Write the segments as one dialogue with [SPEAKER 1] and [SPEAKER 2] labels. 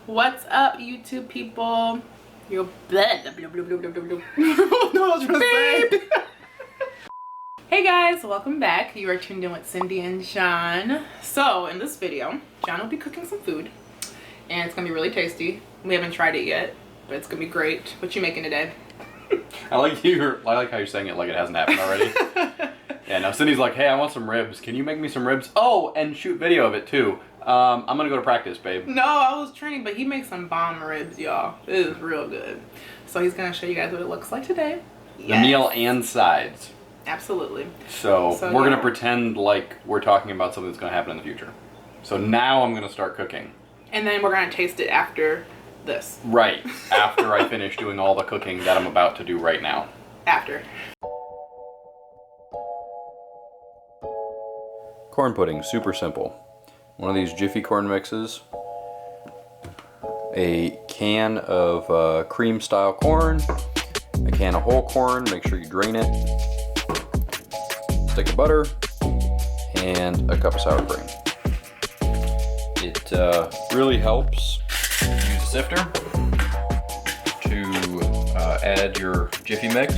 [SPEAKER 1] What's up, YouTube people? Your blah, blah, blah, blah, blah, blah, blah. I don't know what I was trying to say. Hey guys, welcome back. You are tuned in with Cindy and John. So in this video, John will be cooking some food and it's gonna be really tasty. We haven't tried it yet, but it's gonna be great. What you making today?
[SPEAKER 2] I like how you're saying it like it hasn't happened already. Yeah, now Cindy's like, hey, I want some ribs. Can you make me some ribs? Oh, and shoot video of it too. I'm gonna go to practice, babe.
[SPEAKER 1] No, I was training, but he makes some bomb ribs, y'all. It is real good. So he's gonna show you guys what it looks like today.
[SPEAKER 2] The meal and sides.
[SPEAKER 1] Absolutely.
[SPEAKER 2] So we're gonna pretend like we're talking about something that's gonna happen in the future. So now I'm gonna start cooking.
[SPEAKER 1] And then we're gonna taste it after this.
[SPEAKER 2] Right, after I finish doing all the cooking that I'm about to do right now.
[SPEAKER 1] After.
[SPEAKER 2] Corn pudding, super simple. One of these Jiffy corn mixes, a can of cream style corn, a can of whole corn, make sure you drain it, stick of butter, and a cup of sour cream. It really helps to use a sifter to add your Jiffy mix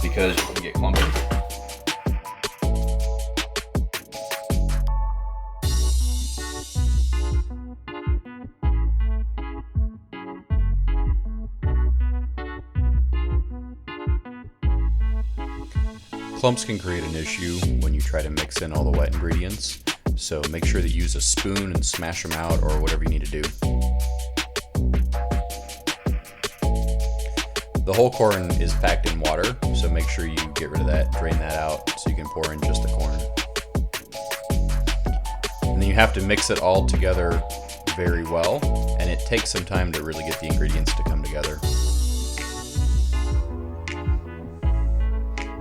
[SPEAKER 2] because you can get clumpy. Clumps can create an issue when you try to mix in all the wet ingredients, so make sure that you use a spoon and smash them out or whatever you need to do. The whole corn is packed in water, so make sure you get rid of that, drain that out so you can pour in just the corn. And then you have to mix it all together very well, and it takes some time to really get the ingredients to come together.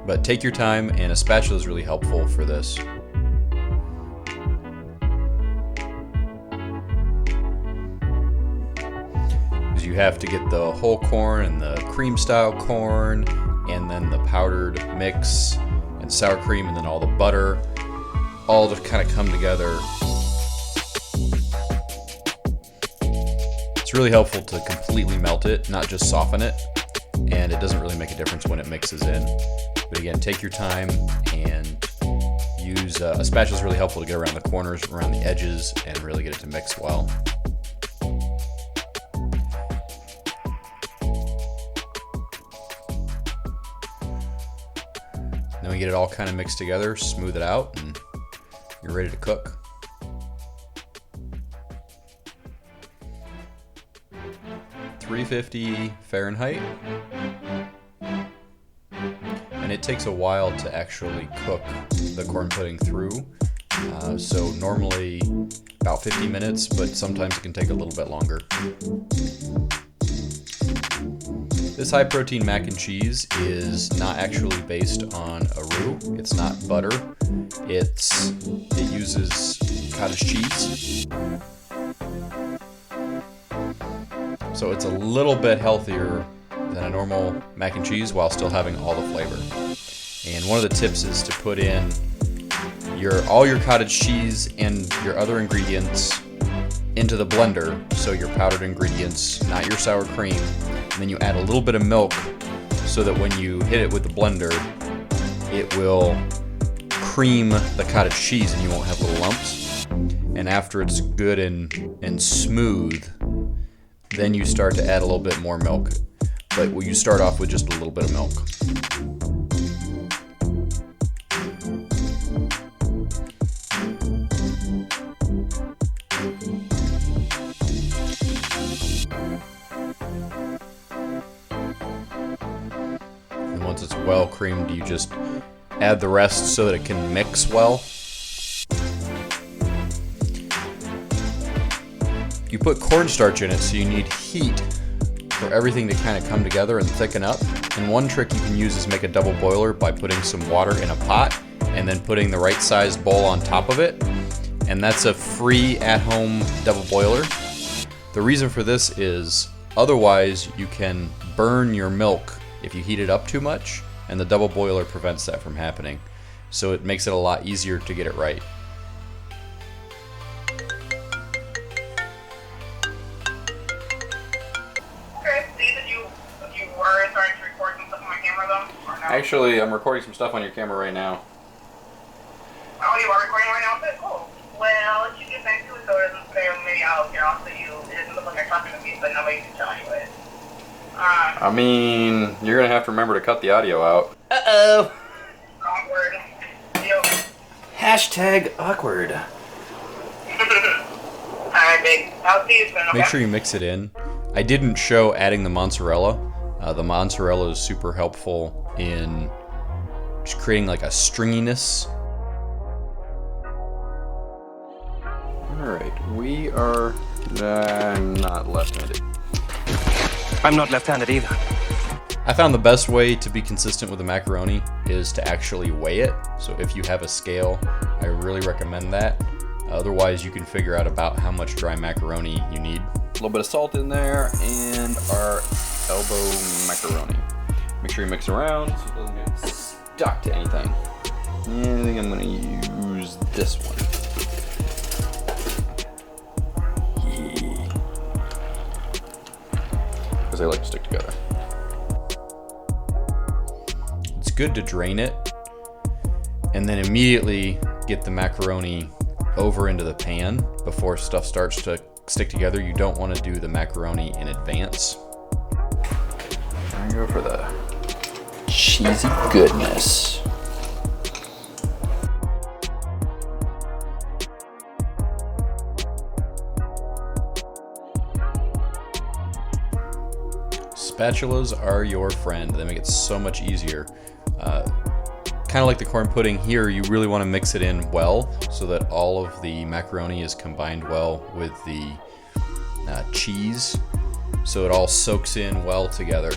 [SPEAKER 2] But take your time, and a spatula is really helpful for this. Because you have to get the whole corn and the cream style corn, and then the powdered mix and sour cream, and then all the butter, all to kind of come together. It's really helpful to completely melt it, not just soften it, and it doesn't really make a difference when it mixes in. But again, take your time and use a spatula is really helpful to get around the corners, around the edges, and really get it to mix well. Then we get it all kind of mixed together, smooth it out, and you're ready to cook. .350 Fahrenheit. And it takes a while to actually cook the corn pudding through. So normally about 50 minutes, but sometimes it can take a little bit longer. This high protein mac and cheese is not actually based on a roux. It's not butter. It uses cottage cheese. So it's a little bit healthier than a normal mac and cheese while still having all the flavor. And one of the tips is to put in all your cottage cheese and your other ingredients into the blender, so your powdered ingredients, not your sour cream, and then you add a little bit of milk so that when you hit it with the blender, it will cream the cottage cheese and you won't have little lumps. And after it's good and smooth, then you start to add a little bit more milk. But you start off with just a little bit of milk. And once it's well creamed, you just add the rest so that it can mix well. You put cornstarch in it, so you need heat for everything to kind of come together and thicken up. And one trick you can use is make a double boiler by putting some water in a pot and then putting the right sized bowl on top of it. And that's a free at-home double boiler. The reason for this is otherwise you can burn your milk if you heat it up too much, and the double boiler prevents that from happening. So it makes it a lot easier to get it right. Actually, I'm recording some stuff on your camera right now.
[SPEAKER 3] Oh, you are recording right now? Okay, cool. Well, if you get back to it, so it doesn't say maybe I'll get off so you. It doesn't look like you're talking to me, but nobody can tell anyways.
[SPEAKER 2] I mean, you're gonna have to remember to cut the audio out.
[SPEAKER 3] Awkward. Yo.
[SPEAKER 2] Hashtag awkward.
[SPEAKER 3] Alright, big. I'll see you soon, okay?
[SPEAKER 2] Make sure you mix it in. I didn't show adding the mozzarella. The mozzarella is super helpful in just creating like a stringiness. Alright, we are... I'm not left-handed.
[SPEAKER 4] I'm not left-handed either.
[SPEAKER 2] I found the best way to be consistent with the macaroni is to actually weigh it. So if you have a scale, I really recommend that. Otherwise, you can figure out about how much dry macaroni you need. A little bit of salt in there and our elbow macaroni. Make sure you mix around so it doesn't get stuck to anything. And I think I'm gonna use this one. Because they like to stick together. It's good to drain it and then immediately get the macaroni over into the pan before stuff starts to stick together. You don't want to do the macaroni in advance. I go for the cheesy goodness. Spatulas are your friend. They make it so much easier. Kind of like the corn pudding here, you really want to mix it in well so that all of the macaroni is combined well with the cheese, so it all soaks in well together.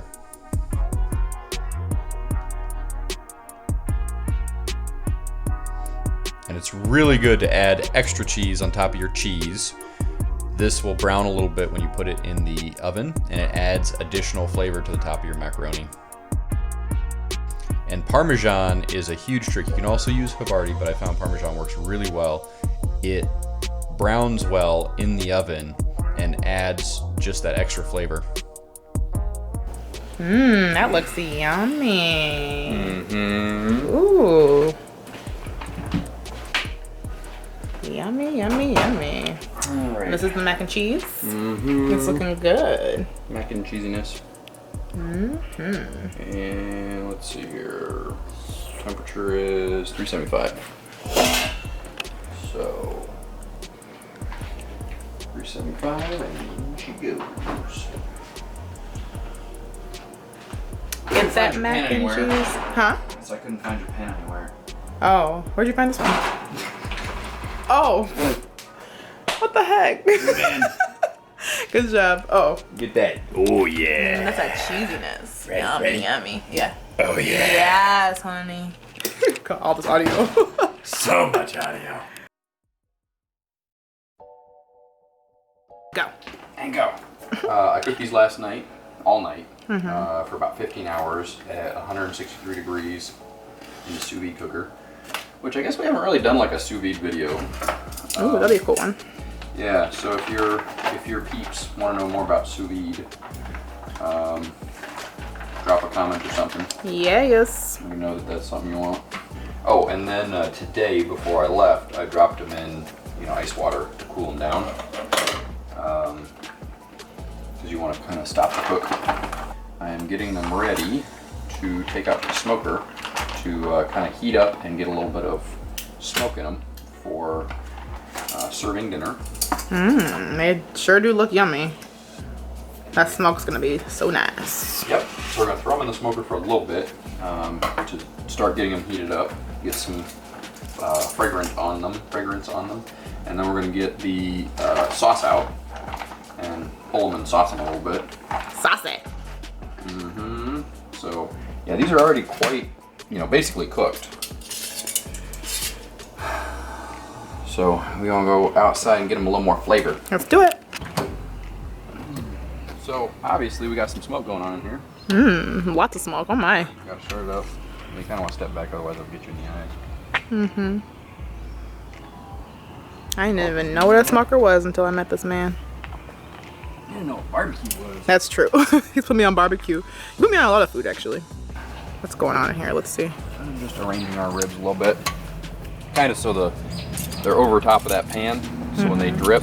[SPEAKER 2] And it's really good to add extra cheese on top of your cheese. This will brown a little bit when you put it in the oven, and it adds additional flavor to the top of your macaroni. And Parmesan is a huge trick. You can also use Havarti, but I found Parmesan works really well. It browns well in the oven and adds just that extra flavor.
[SPEAKER 1] That looks yummy. Ooh. Yummy, yummy, yummy.
[SPEAKER 2] All right.
[SPEAKER 1] This is the mac and cheese. It's looking good.
[SPEAKER 2] Mac and cheesiness. And let's see here. Temperature is 375. So 375 and she goes.
[SPEAKER 1] Get that mac and cheese. Huh?
[SPEAKER 2] So I couldn't find your pan anywhere.
[SPEAKER 1] Oh, where'd you find this one? Oh. What the heck? Good job. Oh.
[SPEAKER 2] Get that. Oh yeah.
[SPEAKER 1] That's that cheesiness.
[SPEAKER 2] Ready,
[SPEAKER 1] Yummy,
[SPEAKER 2] ready?
[SPEAKER 1] yummy. Yeah.
[SPEAKER 2] Oh yeah.
[SPEAKER 1] Yes, honey. Got all this audio.
[SPEAKER 2] So much audio.
[SPEAKER 1] Go.
[SPEAKER 2] And go. I cooked these last night, all night, for about 15 hours at 163 degrees in the sous vide cooker, which I guess we haven't really done like a sous vide video.
[SPEAKER 1] Ooh, that'd be a cool one.
[SPEAKER 2] Yeah, so if your peeps want to know more about sous vide, drop a comment or something.
[SPEAKER 1] Yes.
[SPEAKER 2] Let me know that that's something you want. Oh, and then today, before I left, I dropped them in, ice water to cool them down. Because you want to kind of stop the cook. I am getting them ready to take out the smoker to kind of heat up and get a little bit of smoke in them for serving dinner.
[SPEAKER 1] They sure do look yummy. That smoke's gonna be so nice.
[SPEAKER 2] Yep, so we're gonna throw them in the smoker for a little bit to start getting them heated up, get some fragrance on them, and then we're gonna get the sauce out and pull them and sauce them a little bit.
[SPEAKER 1] Saucy.
[SPEAKER 2] So yeah, these are already quite, basically cooked. So we're gonna go outside and get them a little more flavor.
[SPEAKER 1] Let's do it.
[SPEAKER 2] So obviously we got some smoke going on in here.
[SPEAKER 1] Lots of smoke. Oh my.
[SPEAKER 2] Gotta stir it up. You kind of want to step back, otherwise it'll get you in the eyes.
[SPEAKER 1] I didn't even know what a smoker was until I met this man.
[SPEAKER 2] You didn't know what barbecue was.
[SPEAKER 1] That's true. He's put me on barbecue. He put me on a lot of food actually. What's going on in here? Let's see.
[SPEAKER 2] I'm just arranging our ribs a little bit. Kind of so they're over top of that pan. So when they drip,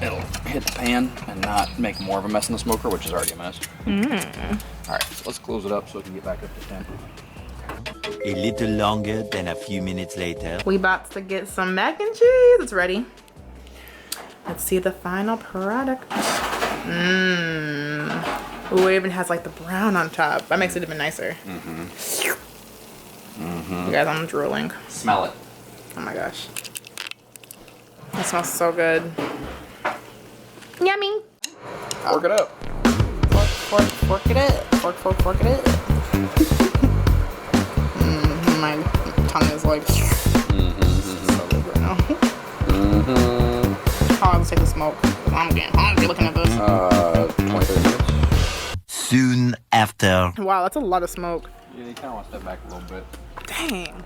[SPEAKER 2] it'll hit the pan and not make more of a mess in the smoker, which is already a mess. All right, so let's close it up so we can get back up to 10.
[SPEAKER 5] A little longer than a few minutes later.
[SPEAKER 1] We about to get some mac and cheese. It's ready. Let's see the final product. Ooh, it even has like the brown on top. That makes it even nicer. You guys, I'm drooling.
[SPEAKER 2] Smell it.
[SPEAKER 1] Oh my gosh. It smells so good. Yummy.
[SPEAKER 2] Fork it up.
[SPEAKER 1] Fork it up. Fork it up. My tongue is like so good right now. How long does it take to smoke? I'm getting hungry looking at this.
[SPEAKER 2] 20-30 minutes.
[SPEAKER 5] Soon after.
[SPEAKER 1] Wow, that's a lot of smoke.
[SPEAKER 2] Yeah, you kind of want to step back a little bit.
[SPEAKER 1] Dang.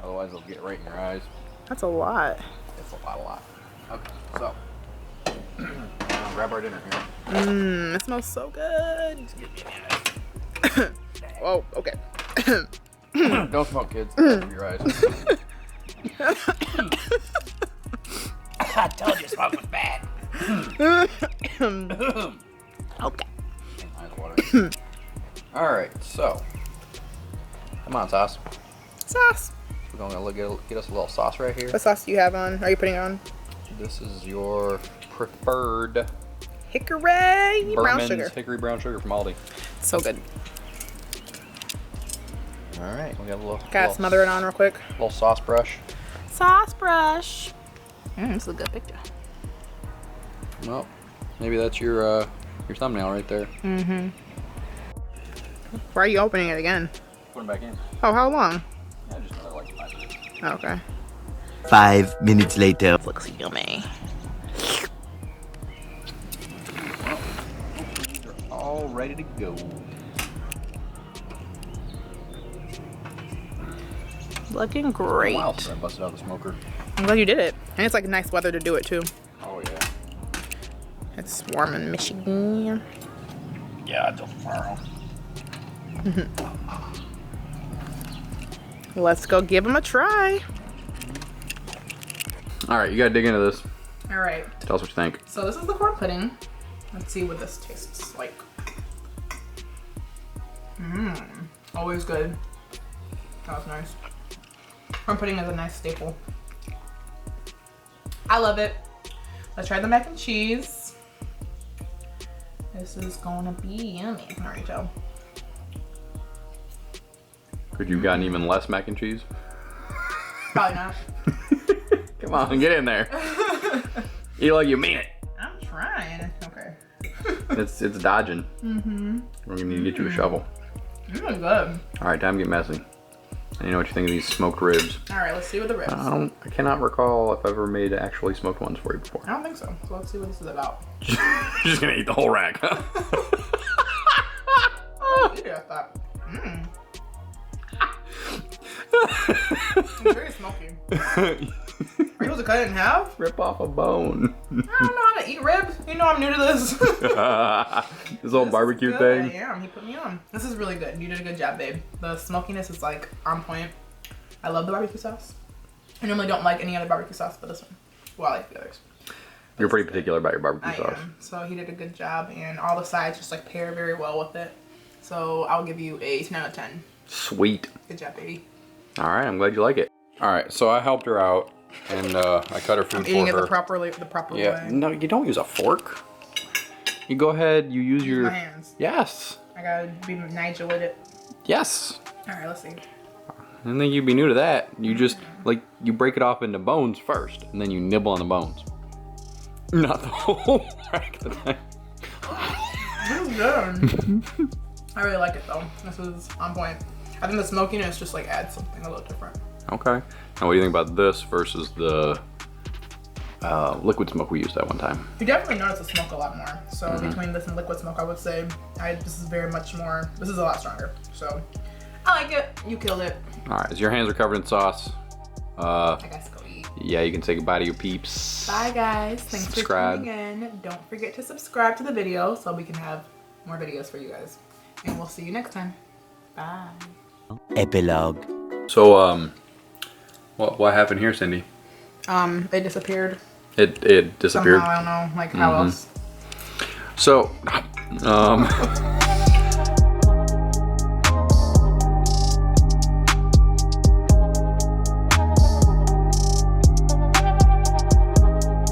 [SPEAKER 2] Otherwise, it'll get right in your eyes.
[SPEAKER 1] That's a lot.
[SPEAKER 2] It's a lot. Okay, so grab our dinner here.
[SPEAKER 1] It smells so good. Oh, okay.
[SPEAKER 2] Don't smoke, kids. Cover your eyes.
[SPEAKER 5] I told you smoke was bad.
[SPEAKER 1] Okay.
[SPEAKER 2] Eyes watering. All right, so come on, sauce.
[SPEAKER 1] Sauce.
[SPEAKER 2] We're gonna get us a little sauce right here.
[SPEAKER 1] What sauce do you have on? Are you putting on?
[SPEAKER 2] This is your preferred
[SPEAKER 1] Hickory brown
[SPEAKER 2] Berman's
[SPEAKER 1] sugar.
[SPEAKER 2] Hickory brown sugar from Aldi.
[SPEAKER 1] So good.
[SPEAKER 2] All right, we got a little.
[SPEAKER 1] Gotta smother it on real quick.
[SPEAKER 2] Little sauce brush.
[SPEAKER 1] Sauce brush. This is a good picture.
[SPEAKER 2] Well, maybe that's your thumbnail right there.
[SPEAKER 1] Why are you opening it again?
[SPEAKER 2] Put them back in.
[SPEAKER 1] Oh, how long?
[SPEAKER 2] Yeah, just another like 5 minutes.
[SPEAKER 1] Oh, okay.
[SPEAKER 5] 5 minutes later.
[SPEAKER 1] Looks yummy.
[SPEAKER 2] These are all ready to go.
[SPEAKER 1] Looking great.
[SPEAKER 2] Wow, since I busted out the smoker.
[SPEAKER 1] I'm glad you did it. And it's like nice weather to do it too.
[SPEAKER 2] Oh yeah.
[SPEAKER 1] It's warm in Michigan.
[SPEAKER 2] Yeah, it's tomorrow.
[SPEAKER 1] Let's go give them a try.
[SPEAKER 2] All right, you gotta dig into this.
[SPEAKER 1] All right.
[SPEAKER 2] Tell us what you think.
[SPEAKER 1] So this is the corn pudding. Let's see what this tastes like. Always good. That was nice. Corn pudding is a nice staple. I love it. Let's try the mac and cheese. This is gonna be yummy. I can already tell.
[SPEAKER 2] Could you have gotten even less mac and cheese?
[SPEAKER 1] Probably not.
[SPEAKER 2] Come on, get in there. Eat like you mean it.
[SPEAKER 1] I'm trying. Okay.
[SPEAKER 2] It's dodging. We're gonna need to get you a shovel.
[SPEAKER 1] This is good.
[SPEAKER 2] All right, time to get messy. And you know what you think of these smoked ribs?
[SPEAKER 1] All right, let's see what the ribs.
[SPEAKER 2] I cannot recall if I've ever made actually smoked ones for you before.
[SPEAKER 1] I don't think so. So let's see what this is about.
[SPEAKER 2] You're just gonna eat the whole rack, huh?
[SPEAKER 1] Yeah, I thought. It's very smoky. Are you supposed to cut it in half?
[SPEAKER 2] Rip off a bone.
[SPEAKER 1] I don't know how to eat ribs. You know I'm new to this.
[SPEAKER 2] This whole barbecue thing.
[SPEAKER 1] Yeah, he put me on. This is really good. You did a good job, babe. The smokiness is like on point. I love the barbecue sauce. I normally don't like any other barbecue sauce but this one. Well, I like the others.
[SPEAKER 2] You're pretty particular about your barbecue
[SPEAKER 1] I
[SPEAKER 2] sauce.
[SPEAKER 1] am. So he did a good job and all the sides just like pair very well with it. So I'll give you a 10 out of 10.
[SPEAKER 2] Sweet.
[SPEAKER 1] Good job, baby.
[SPEAKER 2] All right, I'm glad you like it. All right, so I helped her out and I cut her food
[SPEAKER 1] Eating
[SPEAKER 2] for
[SPEAKER 1] it
[SPEAKER 2] her.
[SPEAKER 1] the proper way.
[SPEAKER 2] No, you don't use a fork. You go ahead, you use your
[SPEAKER 1] my hands.
[SPEAKER 2] Yes.
[SPEAKER 1] I gotta be Nigel with it.
[SPEAKER 2] Yes.
[SPEAKER 1] All right, let's see.
[SPEAKER 2] I didn't think you'd be new to that. You just like you break it off into bones first, and then you nibble on the bones. Not the whole rack of the time.
[SPEAKER 1] This is good. I really like it though. This is on point. I think the smokiness just like adds something a little different.
[SPEAKER 2] Okay. Now, what do you think about this versus the liquid smoke we used that one time?
[SPEAKER 1] You definitely notice the smoke a lot more. So between this and liquid smoke, I would say this is very much more. This is a lot stronger. So I like it. You killed it.
[SPEAKER 2] All right. So your hands are covered in sauce.
[SPEAKER 1] I guess go eat.
[SPEAKER 2] Yeah, you can say goodbye to your peeps.
[SPEAKER 1] Bye guys. Thanks
[SPEAKER 2] Subscribe.
[SPEAKER 1] for tuning in. Don't forget to subscribe to the video so we can have more videos for you guys. And we'll see you next time. Bye.
[SPEAKER 5] Epilogue.
[SPEAKER 2] So, what happened here, Cindy?
[SPEAKER 1] It disappeared.
[SPEAKER 2] It disappeared.
[SPEAKER 1] Somehow, I don't know, like how else.
[SPEAKER 2] So,